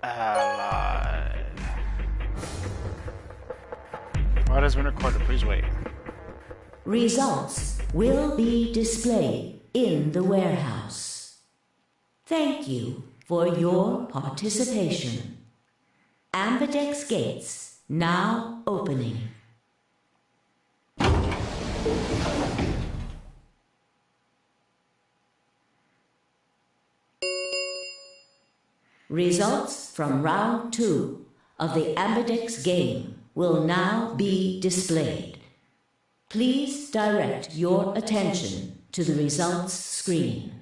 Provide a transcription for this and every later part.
Ally. Why does it recorded? Please wait. Results will be displayed in the warehouse. Thank you for your participation. Ambidex gates now opening. Results from round 2 of the Ambidex game will now be displayed. Please direct your attention to the results screen.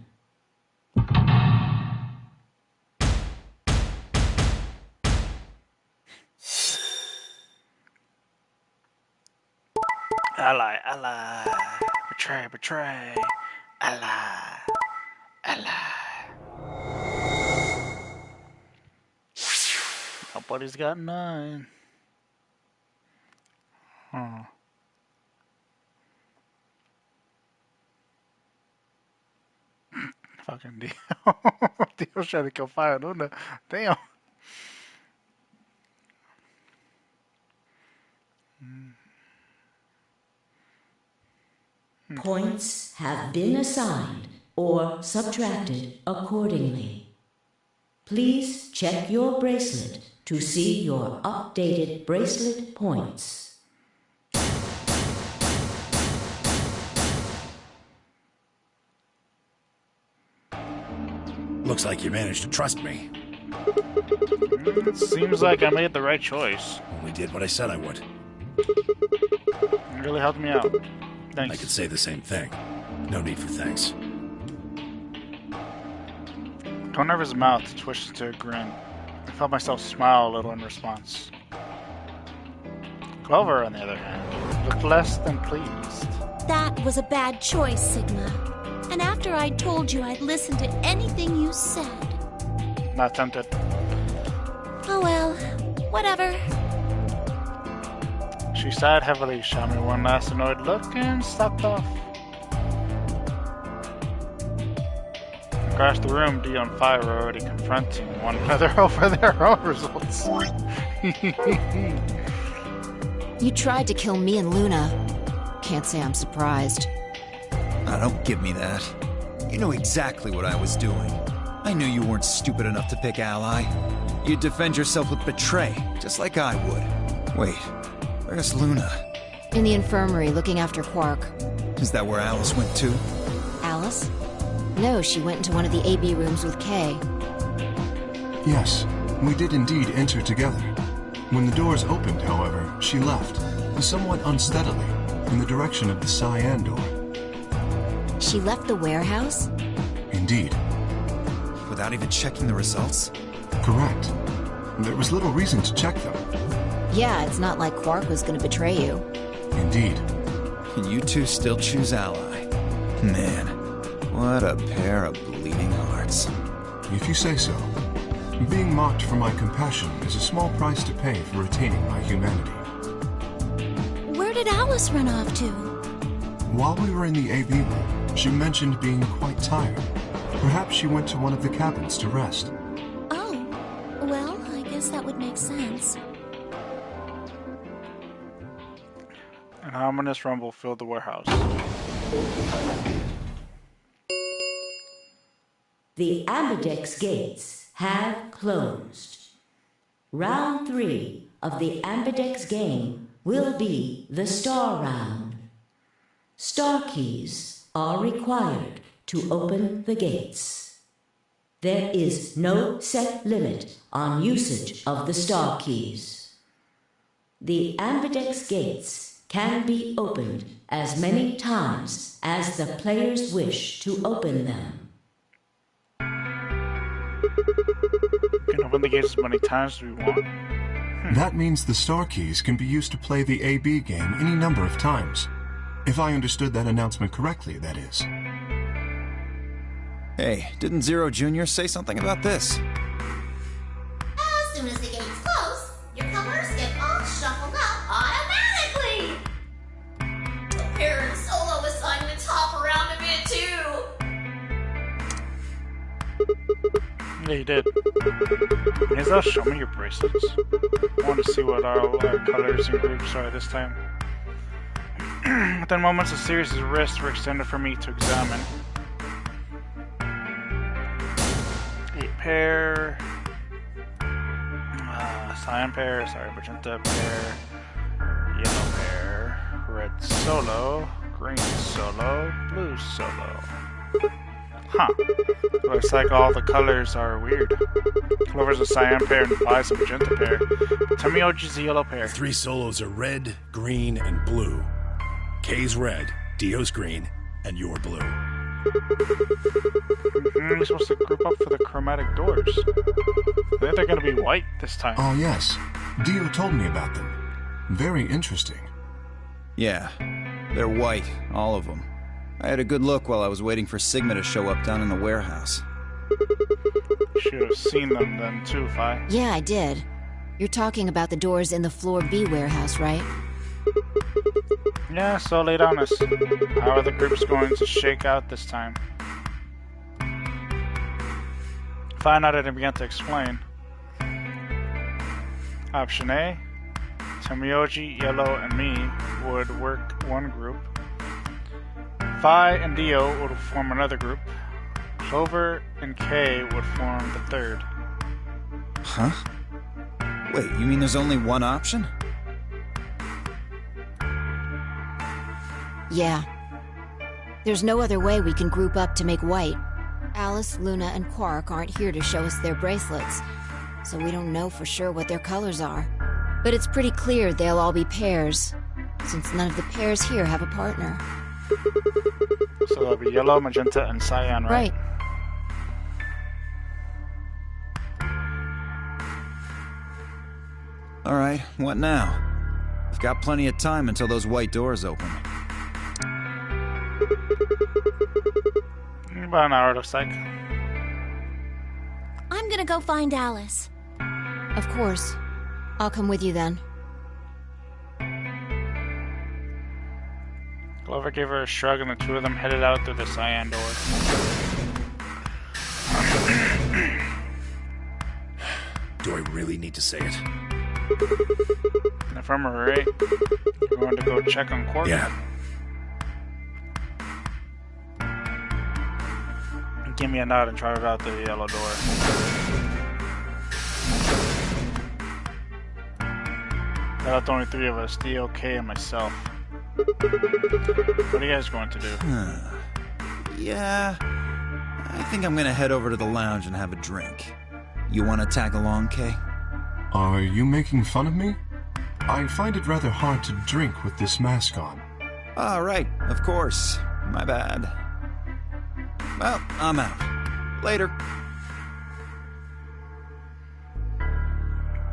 Ally, ally. Betray, betray. Ally, ally. Nobody's got 9. Huh. Fucking Dio. Dio's trying to kill Fire Luna. Damn. Points have been assigned or subtracted accordingly. Please check your bracelet to see your updated bracelet points. Looks like you managed to trust me. It seems like I made the right choice. Only did what I said I would. It really helped me out. Thanks. I could say the same thing. No need for thanks. Corner of his mouth twitched into a grin. I felt myself smile a little in response. Clover, on the other hand, looked less than pleased. That was a bad choice, Sigma. And after I told you I'd listen to anything you said. Not tempted. Oh well, whatever. She sighed heavily, shot me one last annoyed look, and stalked off. Across the room, Dio and Fire were already confronting one another over their own results. You tried to kill me and Luna. Can't say I'm surprised. Now, don't give me that. You know exactly what I was doing. I knew you weren't stupid enough to pick Ally. You'd defend yourself with Betray, just like I would. Wait, where's Luna? In the infirmary, looking after Quark. Is that where Alice went too? Alice? No, she went into one of the AB rooms with Kay. Yes, we did indeed enter together. When the doors opened, however, she left, somewhat unsteadily, in the direction of the cyan door. She left the warehouse? Indeed. Without even checking the results? Correct. There was little reason to check them. Yeah, it's not like Quark was gonna betray you. Indeed. And you two still choose Ally. Man, what a pair of bleeding hearts. If you say so. Being mocked for my compassion is a small price to pay for retaining my humanity. Where did Alice run off to? While we were in the AB room, she mentioned being quite tired. Perhaps she went to one of the cabins to rest. Oh, well, I guess that would make sense. An ominous rumble filled the warehouse. The Ambidex gates have closed. Round 3 of the Ambidex game will be the Star Round. Star keys are required to open the gates. There is no set limit on usage of the Star keys. The Ambidex gates can be opened as many times as the players wish to open them. We can open the gates as many times as we want. That means the star keys can be used to play the AB game any number of times. If I understood that announcement correctly, that is. Hey, didn't Zero Jr. say something about this? As soon as the gates close, your colors get all shuffled up automatically. The parent solo assignments hop around a bit too. Yeah, you did. May as well show me your bracelets. I want to see what our colors and groups are this time. Within moments, a series of wrists were extended for me to examine. 8 pair. Cyan pair, sorry, magenta pair. Yellow pair. Red solo. Green solo. Blue solo. Huh. Looks like all the colors are weird. Clover's a cyan pair and Fi's a magenta pair. Tenmyouji's a yellow pair. The 3 solos are red, green, and blue. K's red, Dio's green, and you're blue. We're supposed to group up for the chromatic doors. I think they're gonna be white this time. Oh, yes. Dio told me about them. Very interesting. Yeah, they're white, all of them. I had a good look while I was waiting for Sigma to show up down in the warehouse. Should have seen them then too, Fi. Yeah, I did. You're talking about the doors in the Floor B warehouse, right? Yeah, so late on us. How are the groups going to shake out this time? Fi nodded and began to explain. Option A, Tenmyouji, Yellow, and me would work one group. Fi and Dio would form another group. Clover and K would form the third. Huh? Wait, you mean there's only one option? Yeah. There's no other way we can group up to make white. Alice, Luna, and Quark aren't here to show us their bracelets, so we don't know for sure what their colors are. But it's pretty clear they'll all be pairs, since none of the pairs here have a partner. So there'll be yellow, magenta, and cyan, right? Right. Alright, what now? We've got plenty of time until those white doors open. About an hour, looks like. I'm gonna go find Alice. Of course. I'll come with you then. Clover gave her a shrug and the two of them headed out through the cyan door. Do I really need to say it? If I'm right, you're going to go check on Quark? Yeah. Give me a nod and trotted out the yellow door. Got out the only 3 of us, Dio, K, and myself. What are you guys going to do? Yeah, I think I'm gonna head over to the lounge and have a drink. You wanna tag along, Kay? Are you making fun of me? I find it rather hard to drink with this mask on. All right, of course. My bad. Well, I'm out. Later.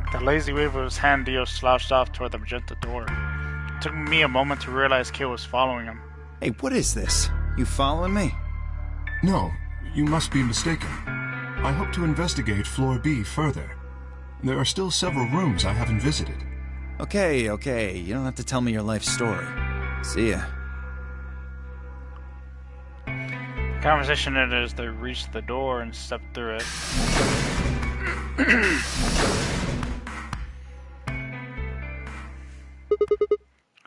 With a lazy wave of his hand, Dio slouched off toward the magenta door. It took me a moment to realize K was following him. Hey, what is this? You following me? No, you must be mistaken. I hope to investigate Floor B further. There are still several rooms I haven't visited. Okay. You don't have to tell me your life story. See ya. The conversation ended as they reached the door and stepped through it.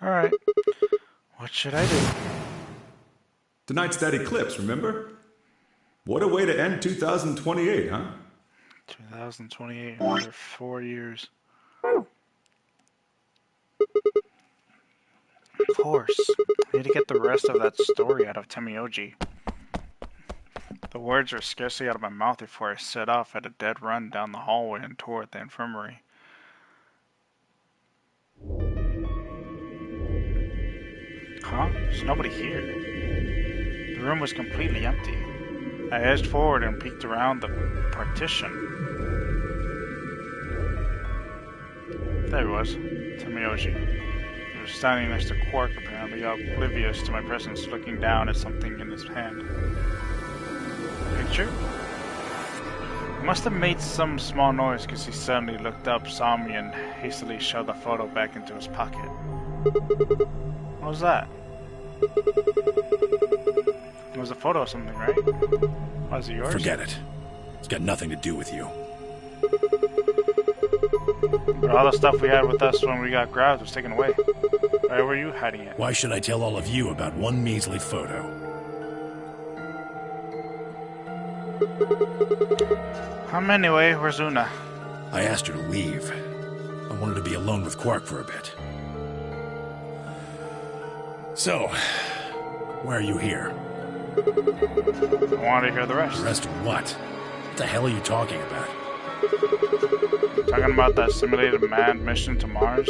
Alright. What should I do? Tonight's that eclipse, remember? What a way to end 2028, huh? 2028, another 4 years. Of course. I need to get the rest of that story out of Tenmyouji. The words were scarcely out of my mouth before I set off at a dead run down the hallway and toward the infirmary. Huh? There's nobody here. The room was completely empty. I edged forward and peeked around the partition. There he was, Tenmyouji. He was standing next to Quark, apparently oblivious to my presence, looking down at something in his hand. Picture? He must have made some small noise because he suddenly looked up, saw me, and hastily shoved the photo back into his pocket. What was that? It was a photo of something, right? Was it yours? Forget it. It's got nothing to do with you. But all the stuff we had with us when we got grabbed was taken away. Why were you hiding it? Why should I tell all of you about one measly photo? Anyway, where's Una? I asked her to leave. I wanted to be alone with Quark for a bit. So, why are you here? I want to hear the rest. The rest of what? What the hell are you talking about? Talking about that simulated manned mission to Mars?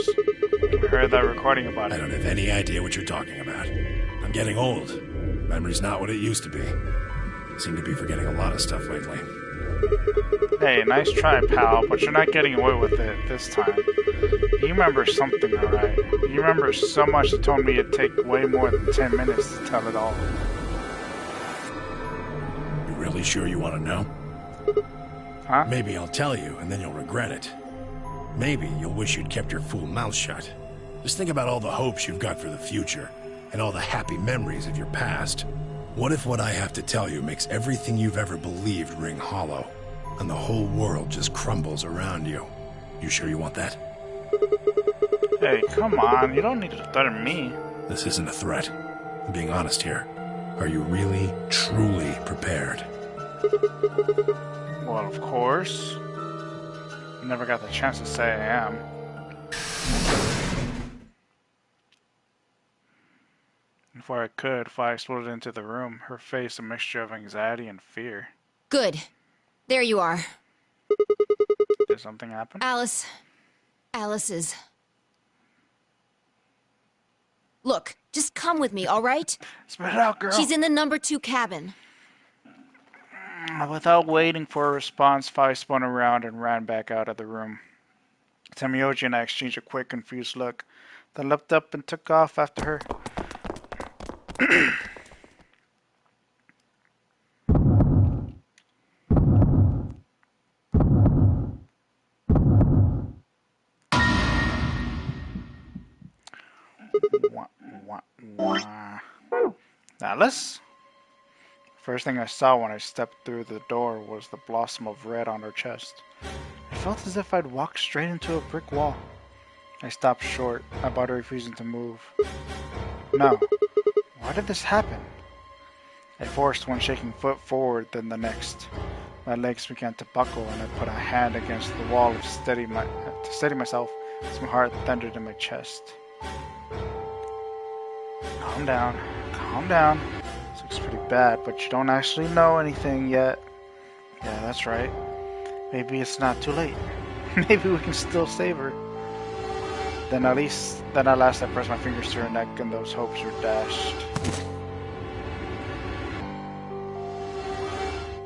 I heard that recording about I it. don't have any idea what you're talking about. I'm getting old. Memory's not what it used to be. I seem to be forgetting a lot of stuff lately. Hey, nice try, pal, but you're not getting away with it this time. You remember something, alright? You remember so much that told me it'd take way more than 10 minutes to tell it all. You really sure you want to know? Huh? Maybe I'll tell you, and then you'll regret it. Maybe you'll wish you'd kept your fool mouth shut. Just think about all the hopes you've got for the future, and all the happy memories of your past. What if what I have to tell you makes everything you've ever believed ring hollow, and the whole world just crumbles around you? You sure you want that? Hey, come on, you don't need to threaten me. This isn't a threat. I'm being honest here. Are you really, truly prepared? Well, of course. Never got the chance to say I am. Before I exploded into the room, her face a mixture of anxiety and fear. Good. There you are. Did something happen? Alice. Alice is... Look, just come with me, all right? Spit it out, girl. She's in the number 2 cabin. Without waiting for a response, Fi spun around and ran back out of the room. Tenmyouji and I exchanged a quick, confused look, then leapt up and took off after her. Alice? First thing I saw when I stepped through the door was the blossom of red on her chest. It felt as if I'd walked straight into a brick wall. I stopped short, my body refusing to move. No. Why did this happen? I forced one shaking foot forward, then the next. My legs began to buckle, and I put a hand against the wall to steady myself as my heart thundered in my chest. Calm down. Calm down. This looks pretty bad, but you don't actually know anything yet. Yeah, that's right. Maybe it's not too late. Maybe we can still save her. Then at last I pressed my fingers to her neck and those hopes were dashed.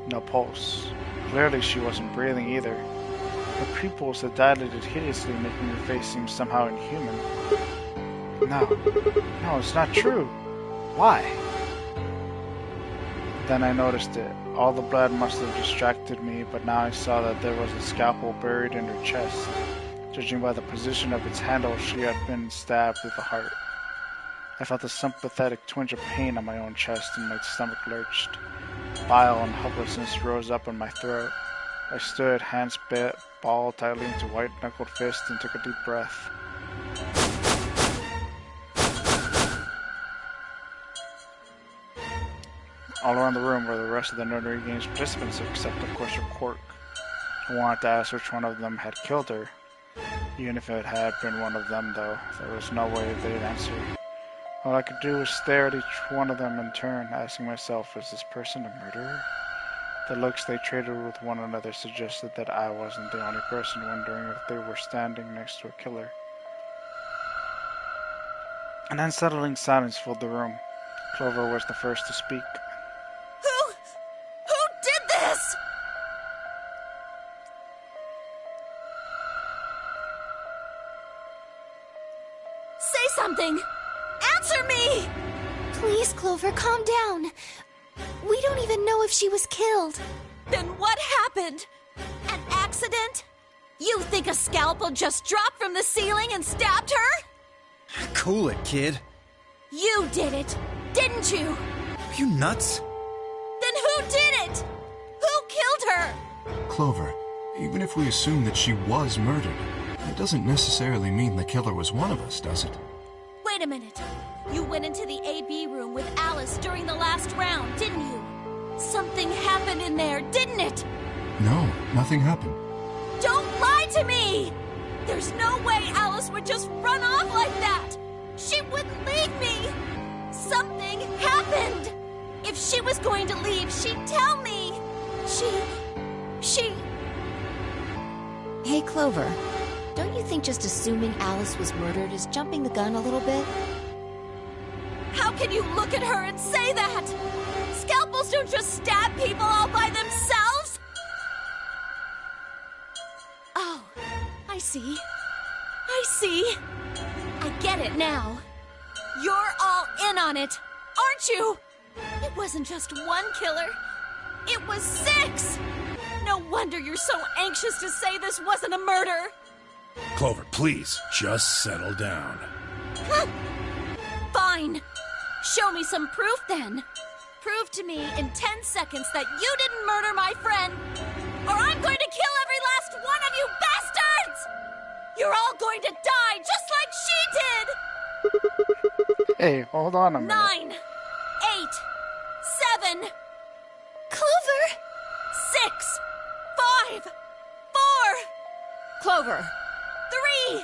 No pulse. Clearly she wasn't breathing either. Her pupils had dilated hideously, making her face seem somehow inhuman. No, it's not true. Why? Then I noticed it. All the blood must have distracted me, but now I saw that there was a scalpel buried in her chest. Judging by the position of its handle, she had been stabbed with the heart. I felt a sympathetic twinge of pain on my own chest and my stomach lurched. Bile and helplessness rose up in my throat. I stood, hands balled tightly into white-knuckled fists, and took a deep breath. All around the room were the rest of the Notary Games participants, except of course her Quark. I wanted to ask which one of them had killed her. Even if it had been one of them, though, there was no way they'd answer. All I could do was stare at each one of them in turn, asking myself, is this person a murderer? The looks they traded with one another suggested that I wasn't the only person wondering if they were standing next to a killer. An unsettling silence filled the room. Clover was the first to speak. Who did this? Say something! Answer me! Please, Clover, calm down. We don't even know if she was killed. Then what happened? An accident? You think a scalpel just dropped from the ceiling and stabbed her? Cool it, kid. You did it, didn't you? Are you nuts? Then who did it? Who killed her? Clover, even if we assume that she was murdered, it doesn't necessarily mean the killer was one of us, does it? Wait a minute. You went into the AB room with Alice during the last round, didn't you? Something happened in there, didn't it? No, nothing happened. Don't lie to me! There's no way Alice would just run off like that! She wouldn't leave me! Something happened! If she was going to leave, she'd tell me! She... Hey, Clover. Don't you think just assuming Alice was murdered is jumping the gun a little bit? How can you look at her and say that? Scalpels don't just stab people all by themselves! Oh, I see. I get it now. You're all in on it, aren't you? It wasn't just one killer. It was 6! No wonder you're so anxious to say this wasn't a murder. Clover, please, just settle down. Fine. Show me some proof then. Prove to me in 10 seconds that you didn't murder my friend, or I'm going to kill every last one of you bastards! You're all going to die just like she did! Hey, hold on a minute. 9, 8, 7... Clover! 6, 5, 4... Clover! 3,